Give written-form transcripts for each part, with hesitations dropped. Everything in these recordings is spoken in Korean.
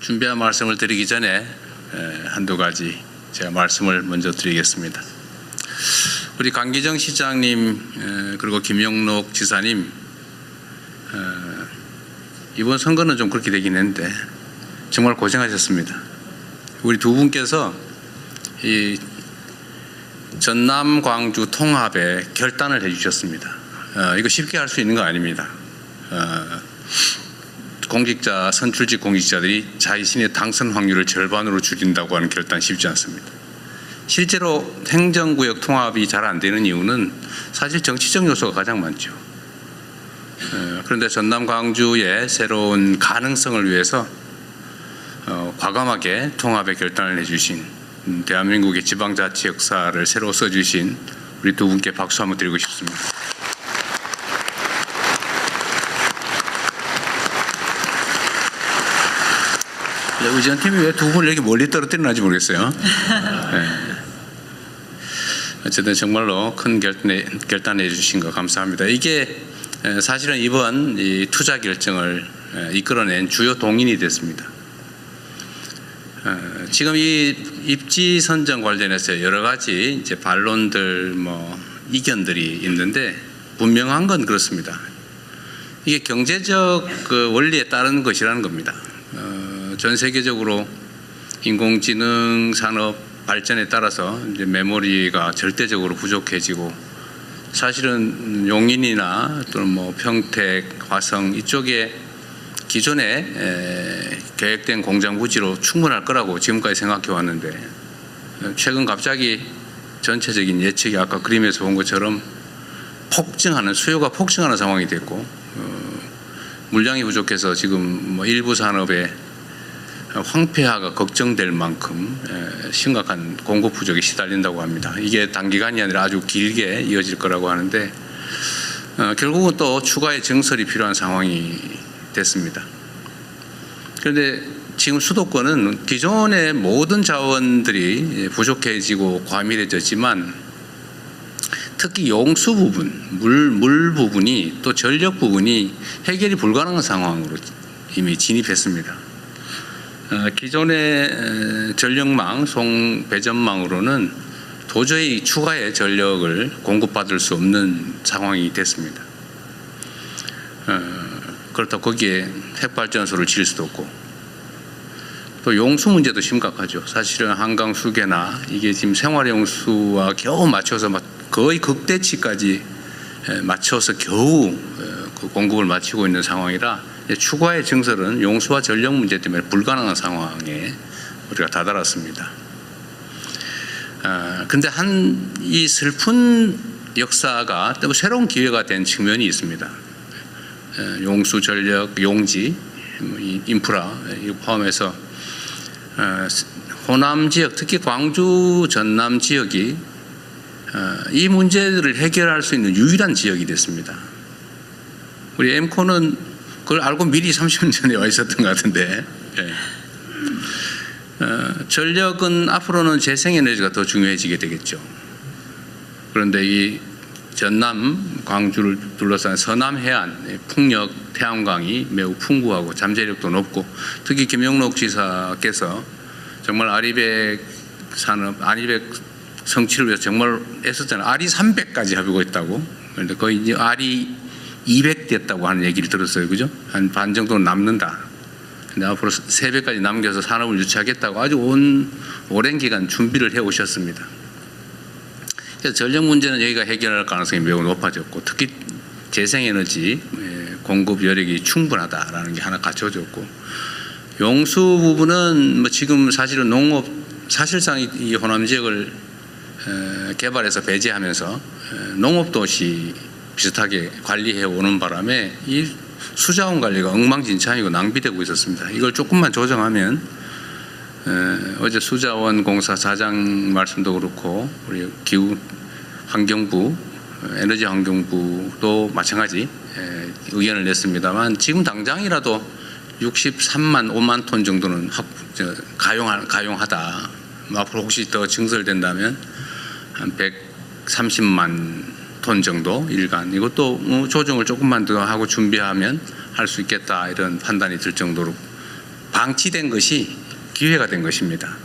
준비한 말씀을 드리기 전에 한두 가지 제가 말씀을 먼저 드리겠습니다. 우리 강기정 시장님 그리고 김영록 지사님 이번 선거는 좀 그렇게 되긴 했는데 정말 고생하셨습니다. 우리 두 분께서 이 전남 광주 통합에 결단을 해주셨습니다. 이거 쉽게 할 수 있는 거 아닙니다. 공직자, 선출직 공직자들이 자신의 당선 확률을 절반으로 줄인다고 하는 결단 쉽지 않습니다. 실제로 행정구역 통합이 잘 안 되는 이유는 사실 정치적 요소가 가장 많죠. 그런데 전남 광주의 새로운 가능성을 위해서 과감하게 통합의 결단을 해주신 대한민국의 지방자치 역사를 새로 써주신 우리 두 분께 박수 한번 드리고 싶습니다. 의전팀이 왜 두 분을 이렇게 멀리 떨어뜨리는지 모르겠어요. 네. 어쨌든 정말로 큰 결단해 주신 거 감사합니다. 이게 사실은 이번 이 투자 결정을 이끌어낸 주요 동인이 됐습니다. 지금 이 입지 선정 관련해서 여러 가지 이제 반론들 이견들이 있는데 분명한 건 그렇습니다. 이게 경제적 그 원리에 따른 것이라는 겁니다. 전 세계적으로 인공지능 산업 발전에 따라서 이제 메모리가 절대적으로 부족해지고 사실은 용인이나 또는 평택, 화성 이쪽에 기존에 계획된 공장 부지로 충분할 거라고 지금까지 생각해 왔는데 최근 갑자기 전체적인 예측이 아까 그림에서 본 것처럼 수요가 폭증하는 상황이 됐고 물량이 부족해서 지금 일부 산업에 황폐화가 걱정될 만큼 심각한 공급 부족에 시달린다고 합니다. 이게 단기간이 아니라 아주 길게 이어질 거라고 하는데 결국은 또 추가의 증설이 필요한 상황이 됐습니다. 그런데 지금 수도권은 기존의 모든 자원들이 부족해지고 과밀해졌지만 특히 용수 부분, 물 부분이 또 전력 부분이 해결이 불가능한 상황으로 이미 진입했습니다. 기존의 전력망, 송배전망으로는 도저히 추가의 전력을 공급받을 수 없는 상황이 됐습니다. 그렇다고 거기에 핵발전소를 지을 수도 없고 또 용수 문제도 심각하죠. 사실은 한강 수계나 이게 지금 생활용수와 겨우 맞춰서 거의 극대치까지 맞춰서 겨우 그 공급을 마치고 있는 상황이라 추가의 증설은 용수와 전력 문제 때문에 불가능한 상황에 우리가 다다랐습니다. 근데 이 슬픈 역사가 또 새로운 기회가 된 측면이 있습니다. 용수, 전력, 용지, 인프라 이거 포함해서 호남 지역, 특히 광주, 전남 지역이 이 문제들을 해결할 수 있는 유일한 지역이 됐습니다. 우리 엠코는 그걸 알고 미리 30년 전에 와 있었던 것 같은데 전력은 앞으로는 재생에너지가 더 중요해지게 되겠죠. 그런데 이 전남, 광주를 둘러싼 서남 해안, 풍력, 태양광이 매우 풍부하고 잠재력도 높고 특히 김영록 지사께서 정말 아리백 성취를 위해서 정말 애썼잖아요. 아리 300까지 합의고 있다고. 그런데 거의 이제 아리 200 됐다고 하는 얘기를 들었어요. 그죠? 한 반 정도는 남는다. 근데 앞으로 3배까지 남겨서 산업을 유치하겠다고 아주 오랜 기간 준비를 해 오셨습니다. 그래서 전력 문제는 여기가 해결할 가능성이 매우 높아졌고 특히 재생에너지 공급 여력이 충분하다라는 게 하나 갖춰졌고 용수 부분은 지금 사실은 사실상 이 호남 지역을 개발해서 배제하면서 농업도시 비슷하게 관리해 오는 바람에 이 수자원 관리가 엉망진창이고 낭비되고 있었습니다. 이걸 조금만 조정하면 어제 수자원공사 사장 말씀도 그렇고 우리 기후환경부, 에너지환경부도 마찬가지 의견을 냈습니다만 지금 당장이라도 63만 5만 톤 정도는 가용하다. 앞으로 혹시 더 증설된다면 한 130만 톤 정도 일간 이것도 조정을 조금만 더 하고 준비하면 할 수 있겠다 이런 판단이 들 정도로 방치된 것이 기회가 된 것입니다.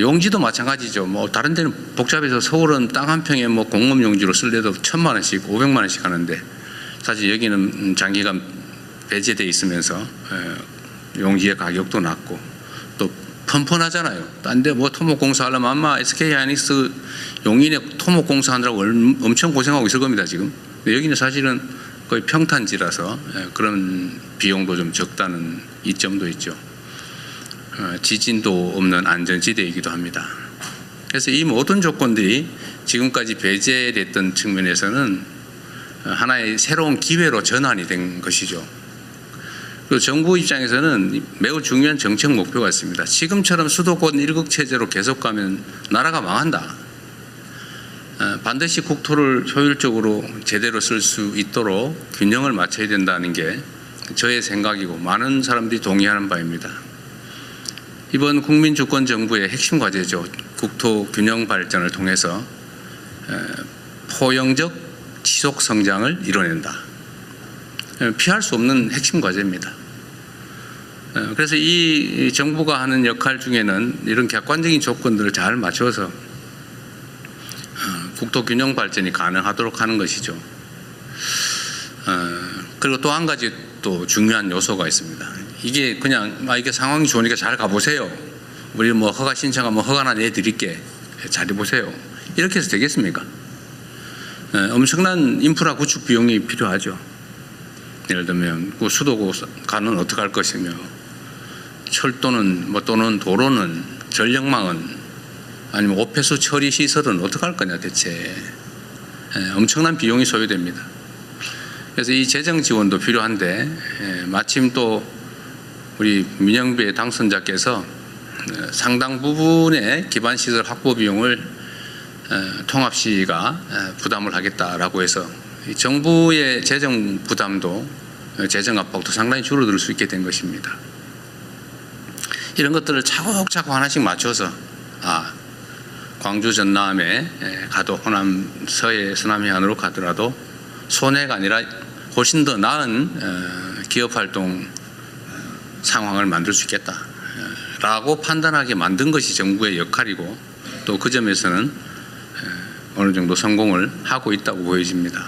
용지도 마찬가지죠. 뭐 다른 데는 복잡해서 서울은 땅 한 평에 뭐 공업 용지로 쓸래도 1,000만 원씩, 500만 원씩 하는데 사실 여기는 장기간 배제돼 있으면서 용지의 가격도 낮고 또 펀펀하잖아요. 딴 데 뭐 토목공사 하려면 아마 SK하이닉스 용인에 토목공사 하느라고 엄청 고생하고 있을 겁니다 지금. 근데 여기는 사실은 거의 평탄지라서 그런 비용도 좀 적다는 이점도 있죠. 지진도 없는 안전지대이기도 합니다. 그래서 이 모든 조건들이 지금까지 배제됐던 측면에서는 하나의 새로운 기회로 전환이 된 것이죠. 그리고 정부 입장에서는 매우 중요한 정책 목표가 있습니다. 지금처럼 수도권 일극 체제로 계속 가면 나라가 망한다. 반드시 국토를 효율적으로 제대로 쓸 수 있도록 균형을 맞춰야 된다는 게 저의 생각이고 많은 사람들이 동의하는 바입니다. 이번 국민주권정부의 핵심 과제죠. 국토 균형 발전을 통해서 포용적 지속 성장을 이뤄낸다. 피할 수 없는 핵심 과제입니다. 그래서 이 정부가 하는 역할 중에는 이런 객관적인 조건들을 잘 맞춰서 국토 균형 발전이 가능하도록 하는 것이죠. 그리고 또 한 가지 또 중요한 요소가 있습니다. 이게 그냥 이게 상황이 좋으니까 잘 가보세요. 우리 뭐 허가 신청하면 허가나 내드릴게. 잘 해보세요. 이렇게 해서 되겠습니까? 엄청난 인프라 구축 비용이 필요하죠. 예를 들면 수도가는 어떻게 할 것이며 철도는 또는 도로는 전력망은 아니면 오폐수 처리 시설은 어떻게 할 거냐 대체. 엄청난 비용이 소요됩니다. 그래서 이 재정 지원도 필요한데 마침 또 우리 민영배 당선자께서 상당 부분의 기반시설 확보 비용을 통합시가 부담을 하겠다라고 해서 정부의 재정 부담도 재정 압박도 상당히 줄어들 수 있게 된 것입니다. 이런 것들을 차곡차곡 하나씩 맞춰서 광주 전남에 가도 호남 서해 서남 해안으로 가더라도 손해가 아니라 훨씬 더 나은 기업활동 상황을 만들 수 있겠다라고 판단하게 만든 것이 정부의 역할이고 또 그 점에서는 어느 정도 성공을 하고 있다고 보여집니다.